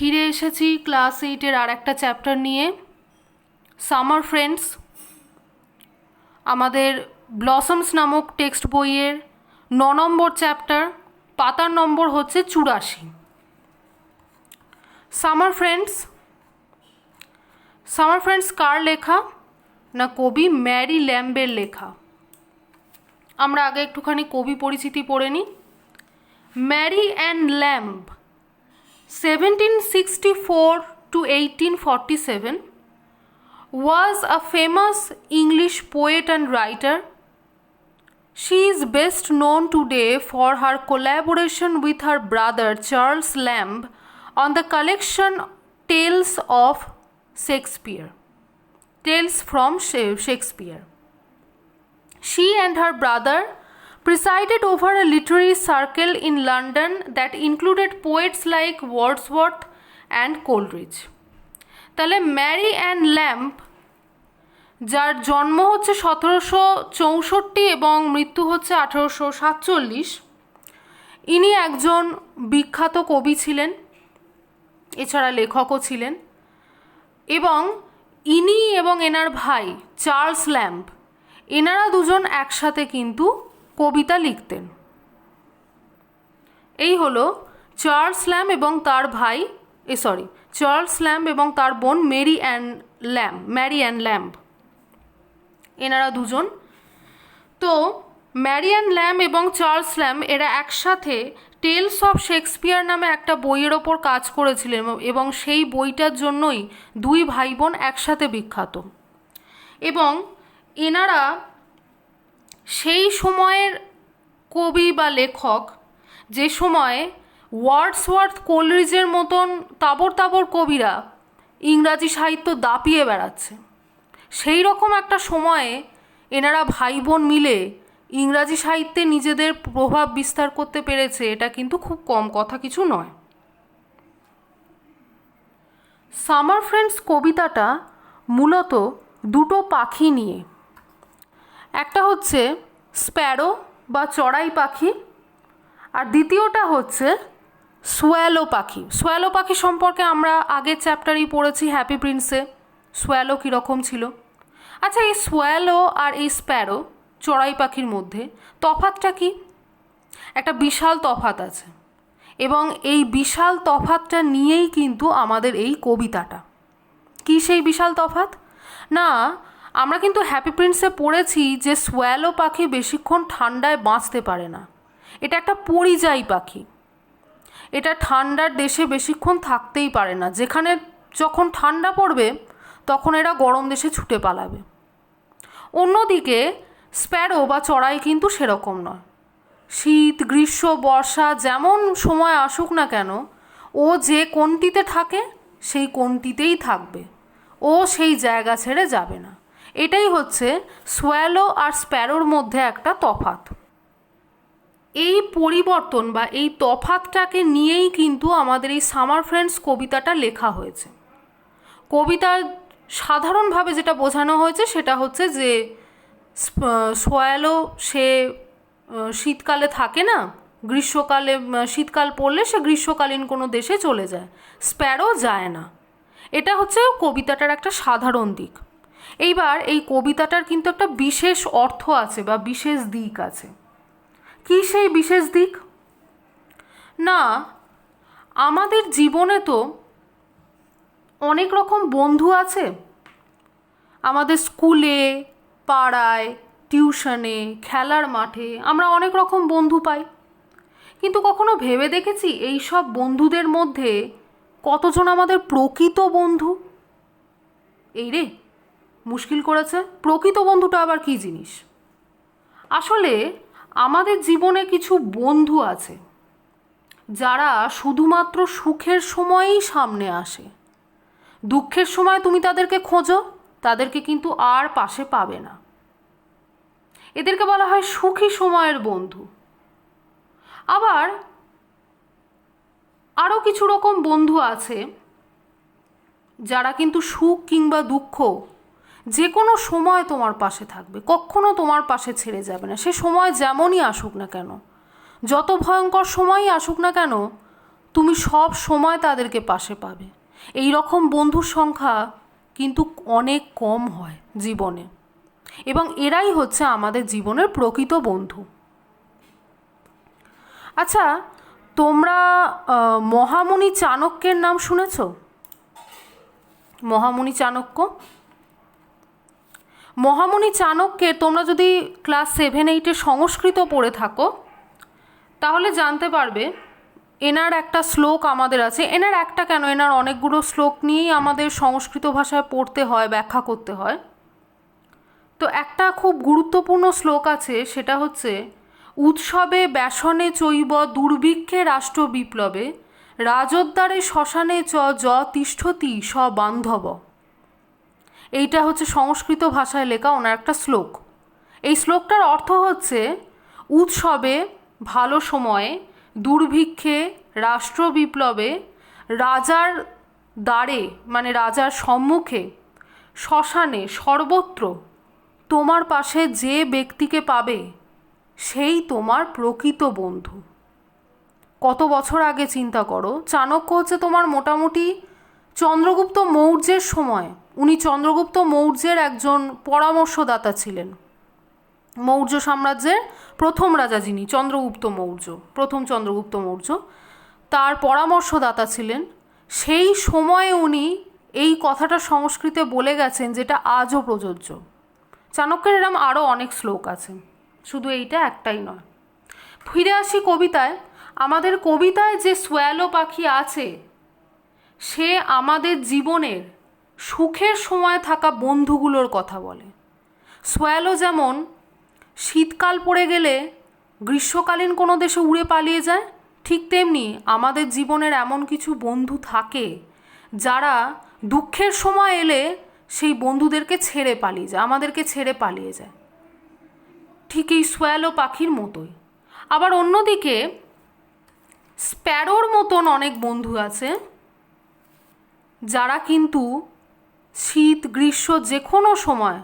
ফিরে এসেছি ক্লাস 8-এর আর একটা চ্যাপ্টার নিয়ে, সামার ফ্রেন্ডস। আমাদের ব্লসমস নামক টেক্সট বইয়ের 9 নম্বর চ্যাপ্টার, পাতার নম্বর হচ্ছে 84। সামার ফ্রেন্ডস কার লেখা? না কবি ম্যারি ল্যাম্বের লেখা। আমরা আগে একটুখানি কবি পরিচিতি পড়ে নিই। Mary Ann Lamb 1764 to 1847 was a famous English poet and writer. She is best known today for her collaboration with her brother Charles Lamb on the collection Tales from Shakespeare. She and her brother presided over a literary circle in London that included poets like Wordsworth and Coleridge. তাহলে Mary Ann lamb, যার জন্ম হচ্ছে 1764 এবং মৃত্যু হচ্ছে 1847, ইনি একজন বিখ্যাত কবি ছিলেন, এছাড়া লেখকও ছিলেন। এবং ইনি এবং এনার ভাই চার্লস ল্যাম্ব, এনারা দুজন একসাথে কিন্তু কবিতা লিখতেন। এই হলো চার্লস ল্যাম্ব এবং তার বোন ম্যারি অ্যান ল্যাম্ব, এনারা দুজন। তো ম্যারি অ্যান ল্যাম্ব এবং চার্লস ল্যাম্ব এরা একসাথে টেলস অফ শেক্সপিয়ার নামে একটা বইয়ের ওপর কাজ করেছিলেন এবং সেই বইটার জন্যই দুই ভাই বোন একসাথে বিখ্যাত। এবং এনারা সেই সময়ের কবি বা লেখক, যে সময়ে ওয়ার্ডসওয়ার্থ, কোলরিজের মতন তাবর কবিরা ইংরাজি সাহিত্য দাপিয়ে বেড়াচ্ছে, সেই রকম একটা সময়ে এনারা ভাই বোন মিলে ইংরাজি সাহিত্যে নিজেদের প্রভাব বিস্তার করতে পেরেছে, এটা কিন্তু খুব কম কথা কিছু নয়। সামার ফ্রেন্ডস কবিতাটা মূলত দুটো পাখি নিয়ে, একটা হচ্ছে স্প্যারো বা চড়াই পাখি, আর দ্বিতীয়টা হচ্ছে সোয়ালো পাখি। সোয়ালো পাখি সম্পর্কে আমরা আগের চ্যাপ্টারেই পড়েছি, হ্যাপি প্রিন্সে, সোয়ালো কীরকম ছিল। আচ্ছা, এই সোয়ালো আর এই স্প্যারো, চড়াই পাখির মধ্যে তফাৎটা কি? একটা বিশাল তফাৎ আছে, এবং এই বিশাল তফাৎটা নিয়েই কিন্তু আমাদের এই কবিতাটা। কি সেই বিশাল তফাৎ? না, আমরা কিন্তু হ্যাপি প্রিন্সে পড়েছি যে সোয়ালো পাখি বেশিক্ষণ ঠান্ডায় বাঁচতে পারে না, এটা একটা পরিযায়ী পাখি, এটা ঠান্ডার দেশে বেশিক্ষণ থাকতেই পারে না, যেখানে যখন ঠান্ডা পড়বে তখন এরা গরম দেশে ছুটে পালাবে। অন্যদিকে স্প্যারো বা চড়াই কিন্তু সেরকম নয়, শীত, গ্রীষ্ম, বর্ষা যেমন সময় আসুক না কেন, ও যে কোণটিতে থাকে সেই কোণটিতেই থাকবে, ও সেই জায়গা ছেড়ে যাবে না। এটাই হচ্ছে সোয়ালো আর স্প্যারোর মধ্যে একটা তফাৎ। এই পরিবর্তন বা এই তফাৎটাকে নিয়েই কিন্তু আমাদের এই সামার ফ্রেন্ডস কবিতাটা লেখা হয়েছে। কবিতার সাধারণভাবে যেটা বোঝানো হয়েছে সেটা হচ্ছে যে সোয়ালো সে শীতকালে থাকে না, গ্রীষ্মকালে, শীতকাল পড়লে সে গ্রীষ্মকালীন কোনো দেশে চলে যায়, স্প্যারো যায় না। এটা হচ্ছে কবিতাটার একটা সাধারণ দিক। এইবার এই কবিতাটার কিন্তু একটা বিশেষ অর্থ আছে বা বিশেষ দিক আছে। কি সেই বিশেষ দিক? না, আমাদের জীবনে তো অনেক রকম বন্ধু আছে, আমাদের স্কুলে, পাড়ায়, টিউশনে, খেলার মাঠে আমরা অনেক রকম বন্ধু পাই। কিন্তু কখনো ভেবে দেখেছি এই সব বন্ধুদের মধ্যে কতজন আমাদের প্রকৃত বন্ধু? এই রে, মুশকিল করেছে, প্রকৃত বন্ধুটা আবার কি জিনিস? আসলে আমাদের জীবনে কিছু বন্ধু আছে যারা শুধুমাত্র সুখের সময়ই সামনে আসে, দুঃখের সময় তুমি তাদেরকে খোঁজো, তাদেরকে কিন্তু আর পাশে পাবে না। এদেরকে বলা হয় সুখী সময়ের বন্ধু। আবার আরও কিছু রকম বন্ধু আছে যারা কিন্তু সুখ কিংবা দুঃখ যে কোনো সময় তোমার পাশে থাকবে, কখনো তোমার পাশে ছেড়ে যাবে না। সে সময় যেমনই আসুক না কেন, যত ভয়ঙ্কর সময়ই আসুক না কেন, তুমি সব সময় তাদেরকে পাশে পাবে। এই রকম বন্ধুর সংখ্যা কিন্তু অনেক কম হয় জীবনে, এবং এরাই হচ্ছে আমাদের জীবনের প্রকৃত বন্ধু। আচ্ছা, তোমরা মহামুনি চাণক্যের নাম শুনেছ? মহামুনি চাণক্য, মহামুনি চাণক্যের তোমরা যদি ক্লাস 7-8 সংস্কৃত পড়ে থাকো তাহলে জানতে পারবে এনার একটা শ্লোক আমাদের আছে। এনার একটা কেন, এনার অনেকগুলো শ্লোক নিয়েই আমাদের সংস্কৃত ভাষায় পড়তে হয়, ব্যাখ্যা করতে হয়। তো একটা খুব গুরুত্বপূর্ণ শ্লোক আছে, সেটা হচ্ছে উৎসবে ব্যাসনে চৈব দুর্ভিক্ষে রাষ্ট্র বিপ্লবে রাজোদ্ধারে শ্মশানে য তিষ্ঠতি স বান্ধব। এইটা হচ্ছে সংস্কৃত ভাষায় লেখা ওনার একটা শ্লোক। এই শ্লোকটার অর্থ হচ্ছে উৎসবে, ভালো সময়ে, দুর্ভিক্ষে, রাষ্ট্র বিপ্লবে, রাজার দ্বারে মানে রাজার সম্মুখে, শ্মশানে, সর্বত্র তোমার পাশে যে ব্যক্তিকে পাবে সেই তোমার প্রকৃত বন্ধু। কত বছর আগে চিন্তা করো, চাণক্য হচ্ছে তোমার মোটামুটি চন্দ্রগুপ্ত মৌর্যের সময়, উনি চন্দ্রগুপ্ত মৌর্যের একজন পরামর্শদাতা ছিলেন। মৌর্য সাম্রাজ্যের প্রথম রাজা যিনি, চন্দ্রগুপ্ত মৌর্য, প্রথম চন্দ্রগুপ্ত মৌর্য, তার পরামর্শদাতা ছিলেন। সেই সময়ে উনি এই কথাটা সংস্কৃতে বলে গেছেন, যেটা আজও প্রযোজ্য। চাণক্যের এরম আরও অনেক শ্লোক আছে, শুধু এইটা একটাই নয়। ফিরে আসি কবিতায়। আমাদের কবিতায় যে সোয়ালো পাখি আছে, সে আমাদের জীবনের সুখের সময় থাকা বন্ধুগুলোর কথা বলে। সোয়ালো যেমন শীতকাল পড়ে গেলে গ্রীষ্মকালীন কোনো দেশে উড়ে পালিয়ে যায়, ঠিক তেমনি আমাদের জীবনের এমন কিছু বন্ধু থাকে যারা দুঃখের সময় এলে সেই বন্ধুদেরকে ছেড়ে পালিয়ে যায়, আমাদেরকে ছেড়ে পালিয়ে যায়, ঠিক এই সোয়ালো পাখির মতোই। আবার অন্যদিকে স্প্যারোর মতন অনেক বন্ধু আছে যারা কিন্তু শীত গ্রীষ্ম যে কোনো সময়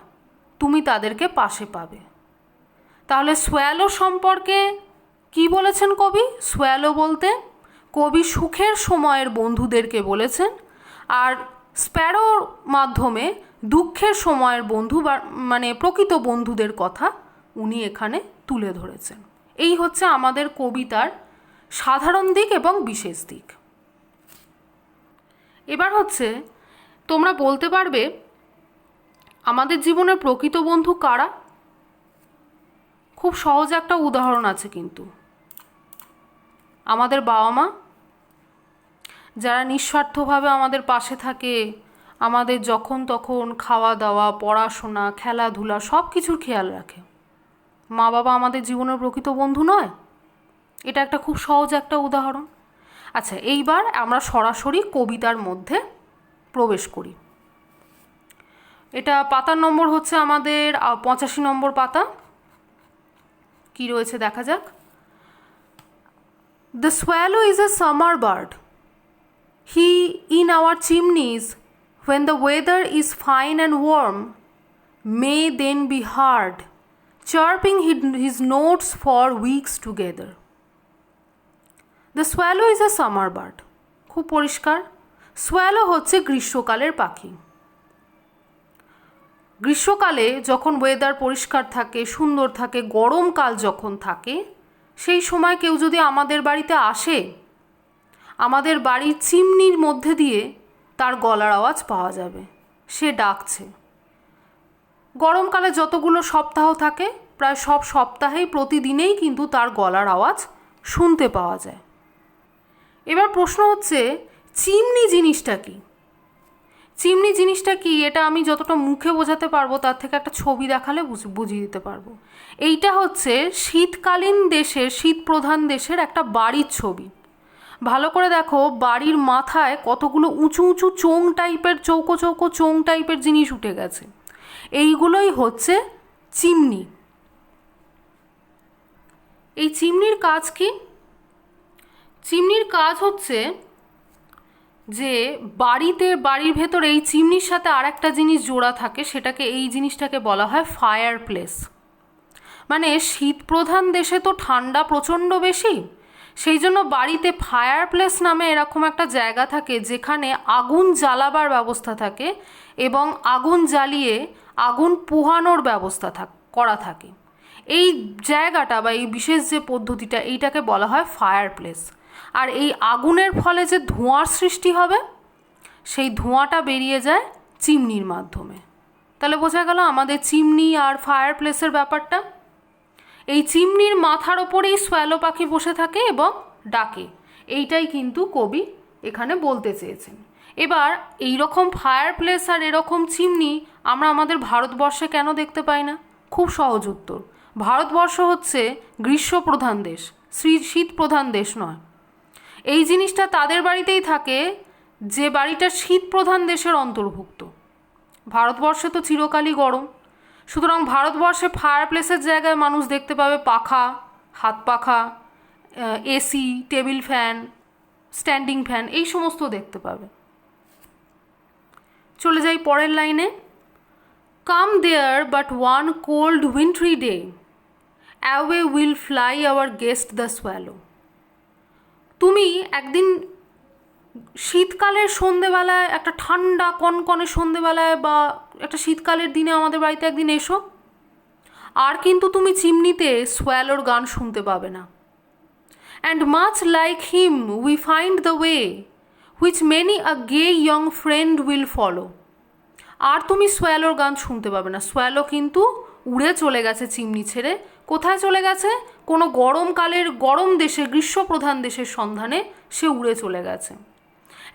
তুমি তাদেরকে পাশে পাবে। তাহলে সোয়ালো সম্পর্কে কি বলেছেন কবি? সোয়ালো বলতে কবি সুখের সময়ের বন্ধুদেরকে বলেছেন, আর স্প্যারোর মাধ্যমে দুঃখের সময়ের বন্ধু বা মানে প্রকৃত বন্ধুদের কথা উনি এখানে তুলে ধরেছেন। এই হচ্ছে আমাদের কবিতার সাধারণ দিক এবং বিশেষ দিক। এবার হচ্ছে তোমরা বলতে পারবে আমাদের জীবনের প্রকৃত বন্ধু কারা? খুব সহজ একটা উদাহরণ আছে কিন্তু, আমাদের বাবা মা, যারা নিঃস্বার্থভাবে আমাদের পাশে থাকে, আমাদের যখন তখন খাওয়া দাওয়া, পড়াশোনা, খেলাধুলা সব কিছুর খেয়াল রাখে। মা বাবা আমাদের জীবনের প্রকৃত বন্ধু নয়? এটা একটা খুব সহজ একটা উদাহরণ। আচ্ছা, এইবার আমরা সরাসরি কবিতার মধ্যে প্রবেশ করি। এটা পাতার নম্বর হচ্ছে আমাদের 85 নম্বর পাতা। কি রয়েছে দেখা যাক। The swallow is a summer bird. He in our chimneys, when the weather is fine and warm, may then be heard, chirping his notes for weeks together. The swallow is a summer bird. খুব পরিষ্কার, swallow হচ্ছে গ্রীষ্মকালের পাখি। গ্রীষ্মকালে যখন weather পরিষ্কার থাকে, সুন্দর থাকে, গরমকাল যখন থাকে, সেই সময় কেউ যদি আমাদের বাড়িতে আসে, আমাদের বাড়ির চিমনির মধ্যে দিয়ে তার গলার আওয়াজ পাওয়া যাবে, সে ডাকছে। গরমকালে যতগুলো সপ্তাহ থাকে, প্রায় সব সপ্তাহেই প্রতিদিনেই কিন্তু তার গলার আওয়াজ শুনতে পাওয়া যায়। এবার প্রশ্ন হচ্ছে, চিমনি জিনিসটা কি? চিমনি জিনিসটা কি এটা আমি যতটা মুখে বোঝাতে পারবো তার থেকে একটা ছবি দেখালে বুঝিয়ে দিতে পারবো। এইটা হচ্ছে শীতকালীন দেশের, শীত প্রধান দেশের একটা বাড়ির ছবি। ভালো করে দেখো, বাড়ির মাথায় কতগুলো উঁচু উঁচু চোং টাইপের, চৌকো চৌকো চোং টাইপের জিনিস উঠে গেছে, এইগুলোই হচ্ছে চিমনি। এই চিমনির কাজ কি? চিমনির কাজ হচ্ছে যে বাড়ির ভেতর এই চিমনির সাথে আর একটা জিনিস জোড়া থাকে, সেটাকে, এই জিনিসটাকে বলা হয় ফায়ার প্লেস। মানে শীত প্রধান দেশে তো ঠান্ডা প্রচণ্ড বেশি, সেই জন্য বাড়িতে ফায়ার প্লেস নামে এরকম একটা জায়গা থাকে যেখানে আগুন জ্বালাবার ব্যবস্থা থাকে এবং আগুন জ্বালিয়ে আগুন পোহানোর ব্যবস্থা করা থাকে। এই জায়গাটা বা এই বিশেষ যে পদ্ধতিটা এইটাকে বলা হয় ফায়ার প্লেস। আর এই আগুনের ফলে যে ধোঁয়ার সৃষ্টি হবে সেই ধোঁয়াটা বেরিয়ে যায় চিমনির মাধ্যমে। তাহলে বোঝা গেল আমাদের চিমনি আর ফায়ার প্লেসের ব্যাপারটা। এই চিমনির মাথার ওপরেই সোয়ালো পাখি বসে থাকে এবং ডাকে, এইটাই কিন্তু কবি এখানে বলতে চেয়েছেন। এবার এই রকম ফায়ার প্লেস আর এরকম চিমনি আমরা আমাদের ভারতবর্ষে কেন দেখতে পাই না? খুব সহজ উত্তর, ভারতবর্ষ হচ্ছে গ্রীষ্মপ্রধান দেশ, শীত প্রধান দেশ নয়। এই জিনিসটা তাদের বাড়িতেই থাকে যে বাড়িটা শীত প্রধান দেশের অন্তর্ভুক্ত। ভারতবর্ষে তো চিরকালই গরম, সুতরাং ভারতবর্ষে ফায়ার প্লেসের জায়গায় মানুষ দেখতে পাবে পাখা, হাত পাখা, AC, table fan, standing fan, এই সমস্ত দেখতে পাবে। চলে যাই পরের লাইনে। Come there but one cold wintry day, away will fly our guest the swallow. তুমি একদিন শীতকালের সন্ধেবেলায়, একটা ঠান্ডা কনকনে সন্ধেবেলায় বা একটা শীতকালের দিনে আমাদের বাড়িতে একদিন এসো, আর কিন্তু তুমি চিমনিতে সোয়ালোর গান শুনতে পাবে না। And much like him we find the way which many a gay young friend will follow. আর তুমি সোয়ালোর গান শুনতে পাবে না। সোয়ালো কিন্তু উড়ে চলে গেছে চিমনি ছেড়ে। কোথায় চলে গেছে? কোনো গরমকালের গরম দেশে, গ্রীষ্মপ্রধান দেশের সন্ধানে সে উড়ে চলে গেছে।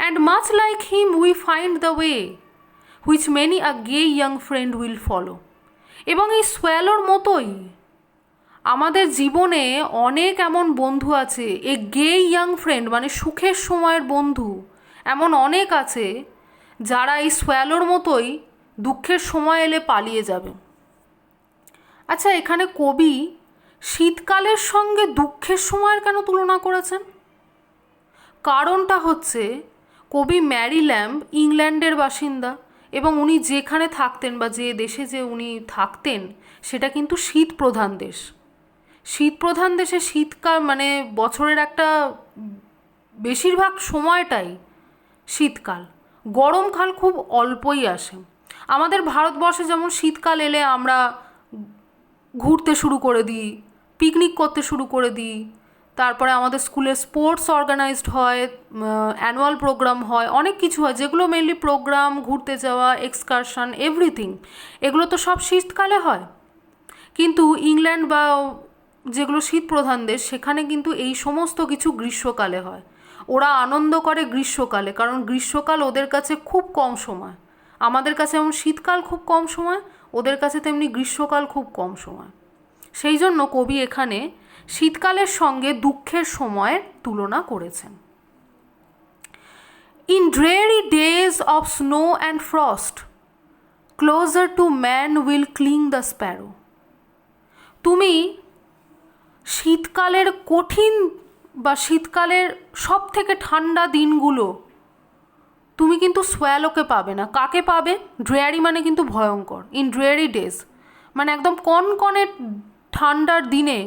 And much like him we find the way which many a gay young friend will follow. এবং এই সোয়ালোর মতোই আমাদের জীবনে অনেক এমন বন্ধু আছে, এ গে ইয়াং ফ্রেন্ড মানে সুখের সময়ের বন্ধু এমন অনেক আছে যারা এই সোয়ালোর মতোই দুঃখের সময় এলে পালিয়ে যাবে। আচ্ছা, এখানে কবি শীতকালের সঙ্গে দুঃখের সময়ের কেন তুলনা করেছেন? কারণটা হচ্ছে কবি ম্যারি ল্যাম্ব ইংল্যান্ডের বাসিন্দা এবং উনি যেখানে থাকতেন বা যে দেশে যে উনি থাকতেন সেটা কিন্তু শীত প্রধান দেশ। শীত প্রধান দেশে শীতকাল মানে বছরের একটা বেশিরভাগ সময়টাই শীতকাল, গরমকাল খুব অল্পই আসে। আমাদের ভারতবর্ষে যেমন শীতকাল এলে আমরা ঘুরতে শুরু করে দিই, পিকনিক করতে শুরু করে দিই, তারপরে আমাদের স্কুলে স্পোর্টস অর্গানাইজড হয়, অ্যানুয়াল প্রোগ্রাম হয়, অনেক কিছু হয়, যেগুলো মেনলি প্রোগ্রাম, ঘুরতে যাওয়া, এক্সকারশন, এভরিথিং, এগুলো তো সব শীতকালে হয়। কিন্তু ইংল্যান্ড বা যেগুলো শীত প্রধান দেশ সেখানে কিন্তু এই সমস্ত কিছু গ্রীষ্মকালে হয়। ওরা আনন্দ করে গ্রীষ্মকালে, কারণ গ্রীষ্মকাল ওদের কাছে খুব কম সময়। আমাদের কাছে যেমন শীতকাল খুব কম সময়, ওদের কাছে তেমনি গ্রীষ্মকাল খুব কম সময়। সেই জন্য কবি এখানে শীতকালের সঙ্গে দুঃখের সময়ের তুলনা করেছেন। In dreary days of snow and frost closer to man will cling the sparrow. তুমি শীতকালের কঠিন বা শীতকালের সব থেকে ঠান্ডা দিনগুলো তুমি কিন্তু সোয়ালোকে পাবে না। কাকে পাবে? ড্রেয়ারি মানে কিন্তু ভয়ঙ্কর। ইন ড্রেয়ারি ডেজ মানে একদম কনকনে ঠান্ডার দিনে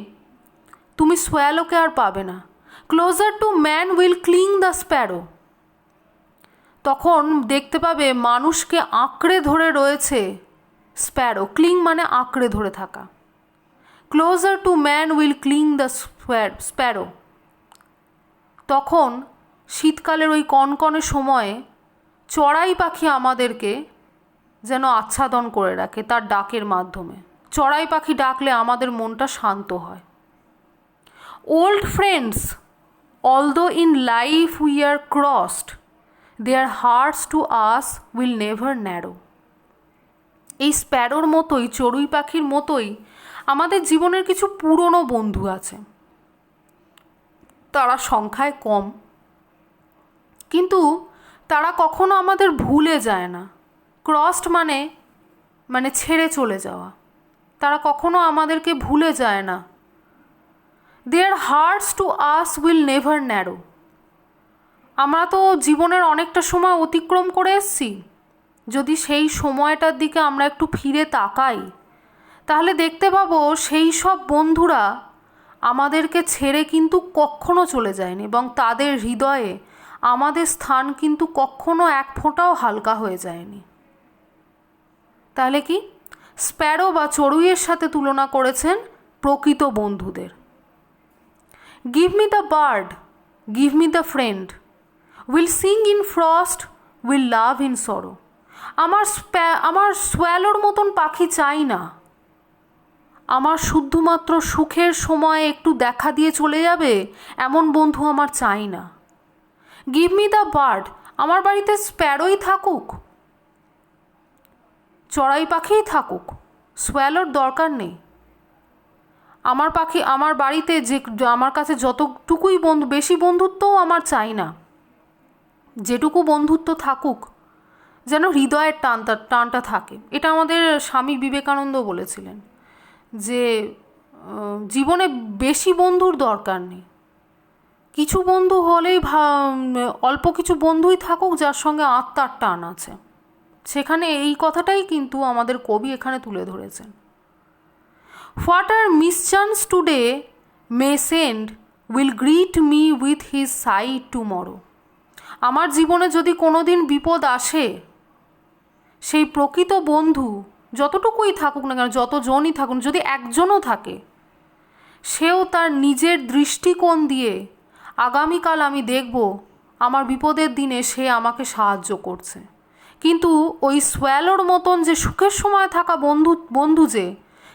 তুমি সোয়ালোকে আর পাবে না। Closer to man will cling the sparrow, তখন দেখতে পাবে মানুষকে আঁকড়ে ধরে রয়েছে স্প্যারো। ক্লিং মানে আঁকড়ে ধরে থাকা। Closer to man will cling the sparrow, তখন শীতকালের ওই কনকনে সময়ে চড়াই পাখি আমাদেরকে যেন আচ্ছাদন করে রাখে তার ডাকের মাধ্যমে। চড়াই পাখি ডাকলে আমাদের মনটা শান্ত হয়। Old friends although in life we are crossed their hearts to us will never narrow. এই স্প্যারোর মতোই, চড়ুই পাখির মতোই আমাদের জীবনের কিছু পুরনো বন্ধু আছে। তারা সংখ্যায় কম, কিন্তু তারা কখনো আমাদের ভুলে যায় না। ক্রসড মানে ছেড়ে চলে যাওয়া। তারা কখনো আমাদেরকে ভুলে যায় না। Their hearts to us will never narrow. আমরা তো জীবনের অনেকটা সময় অতিক্রম করে এসেছি। যদি সেই সময়টার দিকে আমরা একটু ফিরে তাকাই তাহলে দেখতে পাবো সেই সব বন্ধুরা আমাদেরকে ছেড়ে কিন্তু কখনো চলে যায়নি, এবং তাদের হৃদয়ে আমাদের স্থান কিন্তু কখনো এক ফোঁটাও হালকা হয়ে যায়নি। তাহলে কি স্প্যারো বা চড়ুইয়ের সাথে তুলনা করেছেন প্রকৃত বন্ধুদের। Give me the bird, give me the friend, will sing in frost, will love in সরো। আমার সোয়ালোর মতন পাখি চাই না। আমার শুধুমাত্র সুখের সময় একটু দেখা দিয়ে চলে যাবে এমন বন্ধু আমার চাই না। গিভ মি দ্য বার্ড, আমার বাড়িতে স্প্যারোই থাকুক, চড়াই পাখিই থাকুক, সোয়ালোর দরকার নেই। আমার পাখি আমার বাড়িতে যে আমার কাছে যতটুকুই বেশি বন্ধুত্বও আমার চাই না। যেটুকু বন্ধুত্ব থাকুক যেন হৃদয়ের টানটা থাকে। এটা আমাদের স্বামী বিবেকানন্দ বলেছিলেন যে জীবনে বেশি বন্ধুর দরকার নেই, কিছু বন্ধু হলেই অল্প কিছু বন্ধুই থাকুক যার সঙ্গে আত্মার টান আছে। সেখানে এই কথাটাই কিন্তু আমাদের কবি এখানে তুলে ধরেছেন। What are mischance today may send will greet me with his side tomorrow. আমার জীবনে যদি কোনো দিন বিপদ আসে, সেই প্রকৃত বন্ধু যতটুকুই থাকুক না কেন, যতজনই থাকুন, যদি একজনও থাকে, সেও তার নিজের দৃষ্টিকোণ দিয়ে আগামীকাল আমি দেখব আমার বিপদের দিনে সে আমাকে সাহায্য করছে। কিন্তু ওই সোয়ালোর মতন যে সুখের সময় থাকা বন্ধু যে,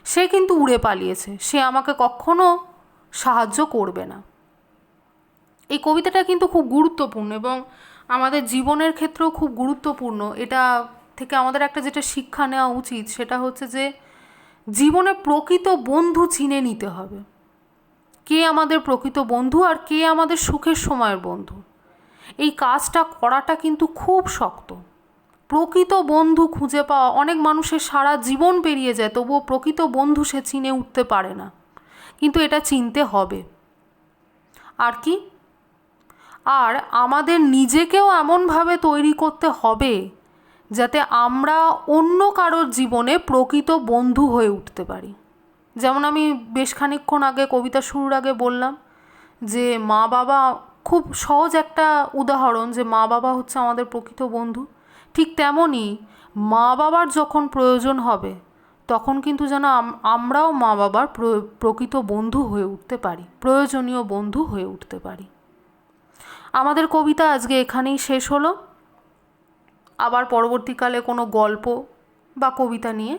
সে কিন্তু উড়ে পালিয়েছে, সে আমাকে কখনো সাহায্য করবে না। এই কবিতাটা কিন্তু খুব গুরুত্বপূর্ণ এবং আমাদের জীবনের ক্ষেত্রেও খুব গুরুত্বপূর্ণ। এটা থেকে আমাদের একটা যেটা শিক্ষা নেওয়া উচিত সেটা হচ্ছে যে জীবনে প্রকৃত বন্ধু চিনে নিতে হবে। কে আমাদের প্রকৃত বন্ধু আর কে আমাদের সুখের সময়ের বন্ধু, এই কাজটা করাটা কিন্তু খুব শক্ত। প্রকৃত বন্ধু খুঁজে পাওয়া, অনেক মানুষের সারা জীবন পেরিয়ে যায় তবুও প্রকৃত বন্ধু সে চিনে উঠতে পারে না, কিন্তু এটা চিনতে হবে। আর কি, আর আমাদের নিজেকেও এমনভাবে তৈরি করতে হবে যাতে আমরা অন্য কারোর জীবনে প্রকৃত বন্ধু হয়ে উঠতে পারি। যেমন আমি বেশ খানিকক্ষণ আগে কবিতা শুরুর আগে বললাম যে মা বাবা খুব সহজ একটা উদাহরণ, যে মা বাবা হচ্ছে আমাদের প্রকৃত বন্ধু। ঠিক তেমনই মা বাবার যখন প্রয়োজন হবে তখন কিন্তু যেন আমরাও মা বাবার প্রকৃত বন্ধু হয়ে উঠতে পারি, প্রয়োজনীয় বন্ধু হয়ে উঠতে পারি। আমাদের কবিতা আজকে এখানেই শেষ হলো। আবার পরবর্তীকালে কোনো গল্প বা কবিতা নিয়ে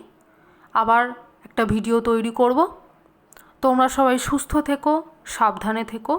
আবার একটা ভিডিও তৈরি করব। তোমরা সবাই সুস্থ থেকো, সাবধানে থেকো।